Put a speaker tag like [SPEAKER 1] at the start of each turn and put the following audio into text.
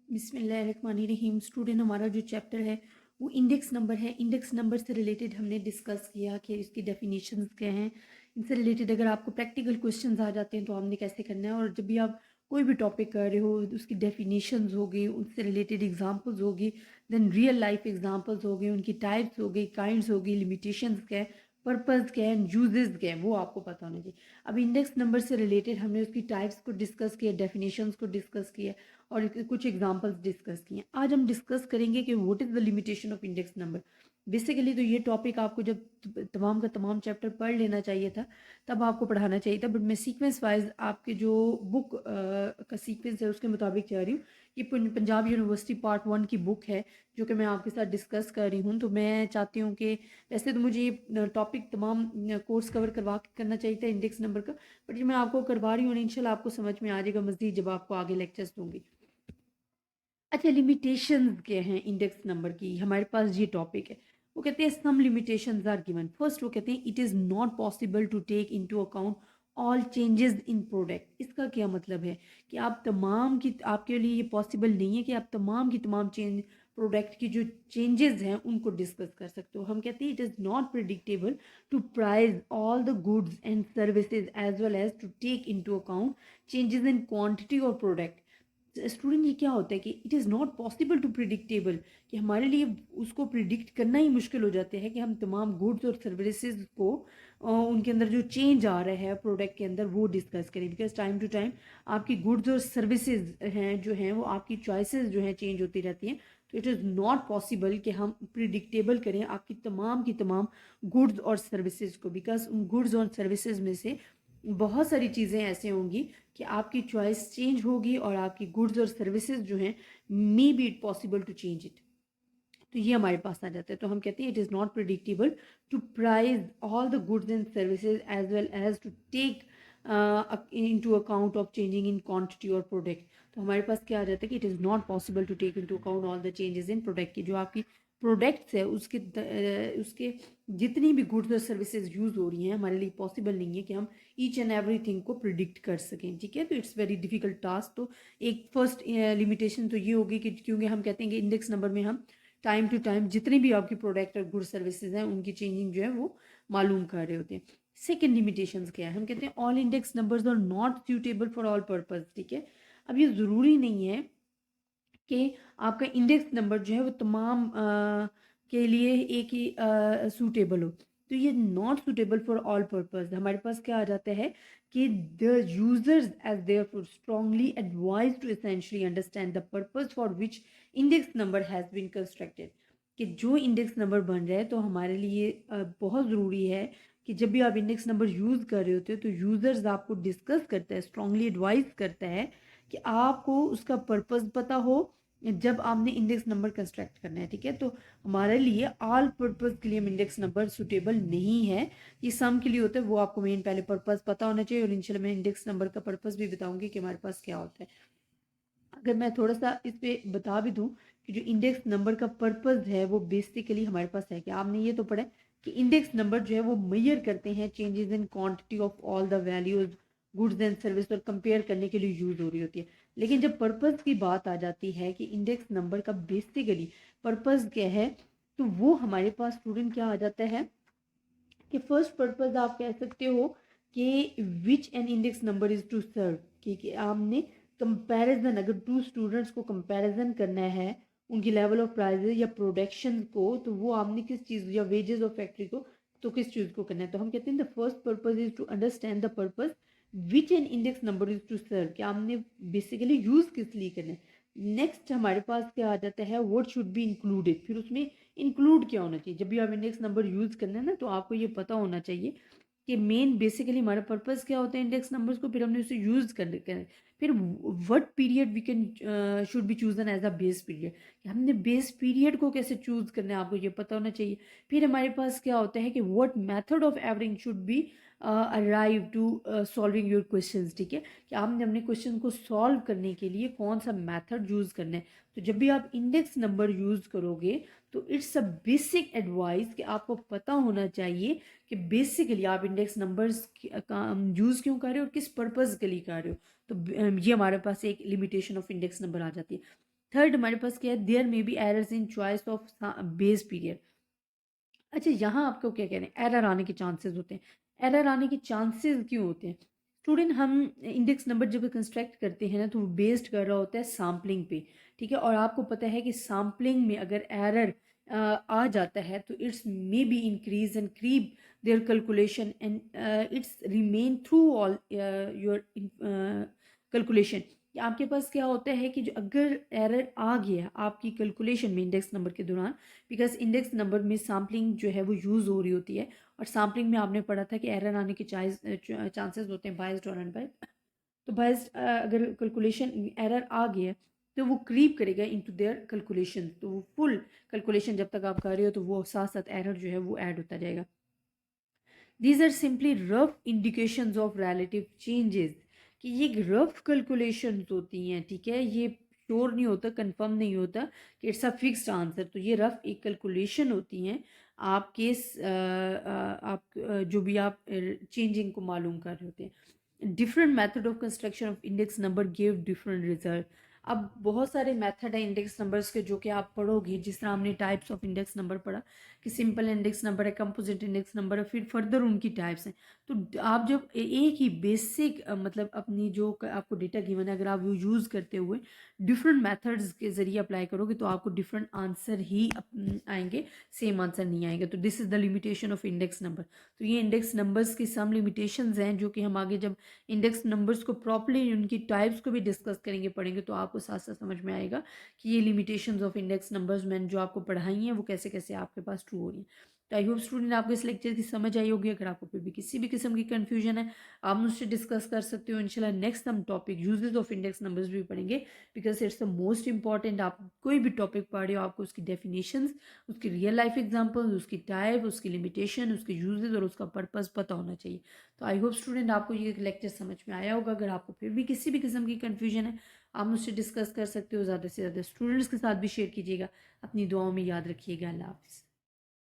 [SPEAKER 1] बिस्मिल्लाहिर्रहमानिर्रहीम। स्टूडेंट, हमारा जो चैप्टर है वो इंडेक्स नंबर है। इंडेक्स नंबर से रिलेटेड हमने डिस्कस किया कि इसकी डेफिनेशंस क्या हैं। इनसे रिलेटेड अगर आपको प्रैक्टिकल क्वेश्चंस आ जाते हैं तो हमने कैसे करना है, और जब भी आप कोई भी टॉपिक कर रहे हो उसकी डेफिनेशंस होगी, उससे रिलेटेड एग्जांपल्स होगी, देन रियल लाइफ एग्जांपल्स होगी, उनकी टाइप्स होगी, काइंड्स होगी, लिमिटेशंस क्या है, पर्पस क्या है, यूजेस क्या है, वो आपको पता होना चाहिए। अब इंडेक्स नंबर से रिलेटेड हमने उसकी टाइप्स को डिस्कस किया, डेफिनेशंस को डिस्कस किया और कुछ एग्जांपल्स डिस्कस किए। आज हम डिस्कस करेंगे कि what is the limitation of index number. Basically तो ये टॉपिक आपको जब तमाम का तमाम चैप्टर पढ़ लेना चाहिए था, तब आपको पढ़ाना चाहिए था, बट मैं सीक्वेंस वाइज आपके जो बुक का सीक्वेंस है उसके मुताबिक चाह रही हूँ। ये पंजाब यूनिवर्सिटी पार्ट 1 की बुक है जो कि मैं आपके साथ डिस्कस कर रही हूँ। तो मैं चाहती हूँ कि वैसे तो मुझे ये टॉपिक तमाम कोर्स कवर करवा के करना चाहिए था इंडेक्स नंबर का, बट ये मैं आपको करवा रही हूँ, इंशाल्लाह आपको समझ में आ जाएगा मज़ीद जब आपको आगे लेक्चर्स दूंगी। अच्छा, लिमिटेशंस क्या हैं इंडेक्स नंबर की, हमारे पास ये टॉपिक है। वो कहते हैं some limitations are given. First वो कहते हैं it is not possible to take into account all changes in product. इसका क्या मतलब है कि आप तमाम की, आपके लिए ये पॉसिबल नहीं है कि आप तमाम की तमाम चेंज प्रोडक्ट की जो चेंजेस हैं उनको डिस्कस कर सकते हो। हम कहते हैं it is not predictable to price all the goods and services as well as to take into account changes in quantity और प्रोडक्ट। स्टूडेंट, ये क्या होता है कि it is not possible to predictable, कि हमारे लिए उसको प्रिडिक्ट करना ही मुश्किल हो जाता है कि हम तमाम गुड्स और सर्विसेज को उनके अंदर जो चेंज आ रहा है प्रोडक्ट के अंदर वो डिस्कस करें। बिकॉज टाइम टू टाइम आपकी गुड्स और सर्विसेज हैं जो हैं वो आपकी चॉइसेस जो हैं चेंज होती रहती हैं। तो इट इज़ नॉट पॉसिबल कि हम प्रिडिक्टेबल करें आपकी तमाम की तमाम गुड्स और सर्विसेज को, बिकॉज उन गुड्स और सर्विसेज में से बहुत सारी चीज़ें ऐसे होंगी कि आपकी चॉइस चेंज होगी और आपकी गुड्स और सर्विसेज जो हैं may be it possible to change it. तो ये हमारे पास आ जाता है। तो हम कहते हैं it is not predictable to price all the goods and services as well as to take into account of changing in quantity और प्रोडक्ट। तो हमारे पास क्या आ जाता है कि it is not possible to take into account all the changes in product की, जो आपकी प्रोडक्ट्स है उसके जितनी भी गुड्स और सर्विसेज यूज़ हो रही हैं हमारे लिए पॉसिबल नहीं है कि हम ईच एंड एवरी थिंग को प्रिडिक्ट कर सकें। ठीक है, तो इट्स वेरी डिफिकल्ट टास्क। तो एक फर्स्ट लिमिटेशन तो ये होगी कि क्योंकि हम कहते हैं कि इंडेक्स नंबर में हम टाइम टू टाइम जितनी भी आपकी प्रोडक्ट और गुड सर्विसेज हैं उनकी चेंजिंग जो है वो मालूम कर रहे होते हैं। सेकेंड लिमिटेशंस क्या है, हम कहते हैं all index numbers are not suitable for all purpose. ठीक है, अब ये ज़रूरी नहीं है कि आपका इंडेक्स नंबर जो है वो तमाम के लिए एक ही सूटेबल हो। तो ये not suitable for all purpose, हमारे पास क्या आ जाता है कि the users as therefore strongly advise to essentially understand the purpose for which index number has been constructed. कि जो इंडेक्स नंबर बन रहा है तो हमारे लिए बहुत ज़रूरी है कि जब भी आप इंडेक्स नंबर यूज़ कर रहे होते हो तो यूज़र्स आपको डिस्कस करता है, स्ट्रांगली एडवाइज करता है कि आपको उसका पर्पस पता हो जब आपने इंडेक्स नंबर कंस्ट्रक्ट करना है। ठीक है, तो हमारे लिए ऑल पर्पस के लिए इंडेक्स नंबर सुटेबल नहीं है। ये सम के लिए होता है, वो आपको मेन पहले पर्पस पता होना चाहिए, और इंशाल्लाह मैं इंडेक्स नंबर का पर्पस भी बताऊंगी कि हमारे पास क्या होता है। अगर मैं थोड़ा सा इस पे बता भी दूं कि जो इंडेक्स नंबर का पर्पस है वो बेसिकली हमारे पास है कि आपने ये तो पढ़ा है कि इंडेक्स नंबर जो है वो मेजर करते हैं changes in quantity of all the values goods and service, और कंपेयर करने के लिए यूज हो रही होती है। लेकिन जब पर्पस की बात आ जाती है कि इंडेक्स नंबर का बेसिकली पर्पस क्या है, तो वो हमारे पास स्टूडेंट क्या आ जाता है कि फर्स्ट पर्पस आप कह सकते हो कि which an index number is to serve, कि आपने कंपैरिजन, अगर टू स्टूडेंट्स को कंपैरिजन करना है उनकी लेवल ऑफ प्राइजेज या प्रोडक्शन को, तो वो आपने किस चीज़ या वेजेस ऑफ फैक्ट्री को, तो किस चीज़ को करना है। तो हम कहते हैं the first purpose is to understand the purpose which an index number is to serve, कि आपने बेसिकली यूज किस लिए करना है। नेक्स्ट हमारे पास क्या आ जाता है, व्हाट शुड बी इंक्लूडेड, फिर उसमें इंक्लूड क्या होना चाहिए। जब भी आप इंडेक्स नंबर यूज़ करना है ना तो आपको ये पता होना चाहिए कि मेन बेसिकली हमारा पर्पस क्या होता है इंडेक्स नंबर्स को, फिर हमने उसे यूज़ कर फिर what period we can should be chosen as a base period, कि हमने बेस पीरियड को कैसे चूज करना है आपको ये पता होना चाहिए। फिर हमारे पास क्या होता है कि what method of averaging should be arrive to solving your questions. ठीक है, कि आपने अपने क्वेश्चन को सॉल्व करने के लिए कौन सा मेथड यूज़ करना है। तो जब भी आप इंडेक्स नंबर यूज़ करोगे तो इट्स अ बेसिक एडवाइस कि आपको पता होना चाहिए कि बेसिकली आप इंडेक्स नंबर्स का यूज़ क्यों कर रहे हो और किस पर्पज़ के लिए कर रहे हो। तो ये हमारे पास एक लिमिटेशन ऑफ इंडेक्स नंबर आ जाती है। थर्ड हमारे पास क्या है, there may be errors in choice of base period. अच्छा, यहाँ आपको क्या कह रहे हैं, एरर आने के चांसेस होते हैं। एरर आने के चांसेस क्यों होते हैं स्टूडेंट? हम इंडेक्स नंबर जब कंस्ट्रक्ट करते हैं ना, तो वो बेस्ड कर रहा होता है सैम्पलिंग पे, ठीक है। और आपको पता है कि सैम्पलिंग में अगर एरर आ जाता है तो it's may be increase and creep their calculation and it's remain through all your calculation. आपके पास क्या होता है कि जो अगर एरर आ गया आपकी कैलकुलेशन में इंडेक्स नंबर के दौरान, बिकॉज इंडेक्स नंबर में सैम्पलिंग जो है वो यूज़ हो रही होती है, और सैम्पलिंग में आपने पढ़ा था कि एरर आने के चांसेस होते हैं बायस्ड और अनबायस्ड। तो बायस्ड अगर कैलकुलेशन एरर आ गया तो वो क्रीप करेगा इनटू देयर कैलकुलेशन, तो वो फुल कैलकुलेशन जब तक आप कर रहे हो तो वो साथ साथ एरर जो है वो ऐड होता जाएगा। These are simply rough indications of relative changes, कि ये रफ कैलकुलेशंस होती हैं, ठीक है। ये श्योर नहीं होता, कंफर्म नहीं होता कि इट्स अ फिक्स्ड आंसर। तो ये रफ एक कैलकुलेशन होती हैं आपके जो भी आप चेंजिंग को मालूम कर रहे होते हैं। Different method of construction of index number give different result. अब बहुत सारे मेथड हैं इंडेक्स नंबर्स के जो कि आप पढ़ोगे, जिस तरह हमने टाइप्स ऑफ इंडेक्स नंबर पढ़ा कि सिंपल इंडेक्स नंबर है, कंपोजिट इंडेक्स नंबर है, फिर फर्दर उनकी टाइप्स हैं। तो आप जब एक ही बेसिक मतलब अपनी जो आपको डेटा गिवन है, अगर आप वो यूज़ करते हुए डिफरेंट मेथड्स के ज़रिए अप्लाई करोगे तो आपको डिफरेंट आंसर ही आएंगे, सेम आंसर नहीं आएंगे। तो this is the limitation of index number. तो ये इंडेक्स नंबर्स की सम लिमिटेशंस हैं जो कि हम आगे जब इंडेक्स नंबर्स को प्रॉपरली उनकी टाइप्स को भी डिस्कस करेंगे, पढ़ेंगे, तो आपको साथ साथ समझ में आएगा कि ये लिमिटेशंस ऑफ इंडेक्स नंबर्स मैंने जो आपको पढ़ाई हैं वो कैसे कैसे आपके पास ट्रू हो रही हैं। तो आई होप स्टूडेंट आपको इस लेक्चर की समझ आई होगी। अगर आपको फिर भी किसी भी किस्म की कन्फ्यूजन है आप मुझसे डिस्कस कर सकते हो। इंशाल्लाह नेक्स्ट हम topic uses of index numbers भी पढ़ेंगे, because it's the most important. आप कोई भी टॉपिक पढ़ रहे हो आपको उसकी डेफिनेशंस, उसकी रियल लाइफ एग्जांपल्स, उसकी टाइप, उसकी लिमिटेशन, उसके यूजेस और उसका पर्पस पता होना चाहिए। तो आई होप स्टूडेंट आपको ये लेक्चर समझ में आया होगा। अगर आपको फिर भी किसी भी किस्म की कन्फ्यूजन है आप मुझसे डिस्कस कर सकते हो। ज़्यादा से ज़्यादा स्टूडेंट्स के साथ भी शेयर कीजिएगा। अपनी दुआओं में याद रखिएगा। अल्लाह हाफिज़।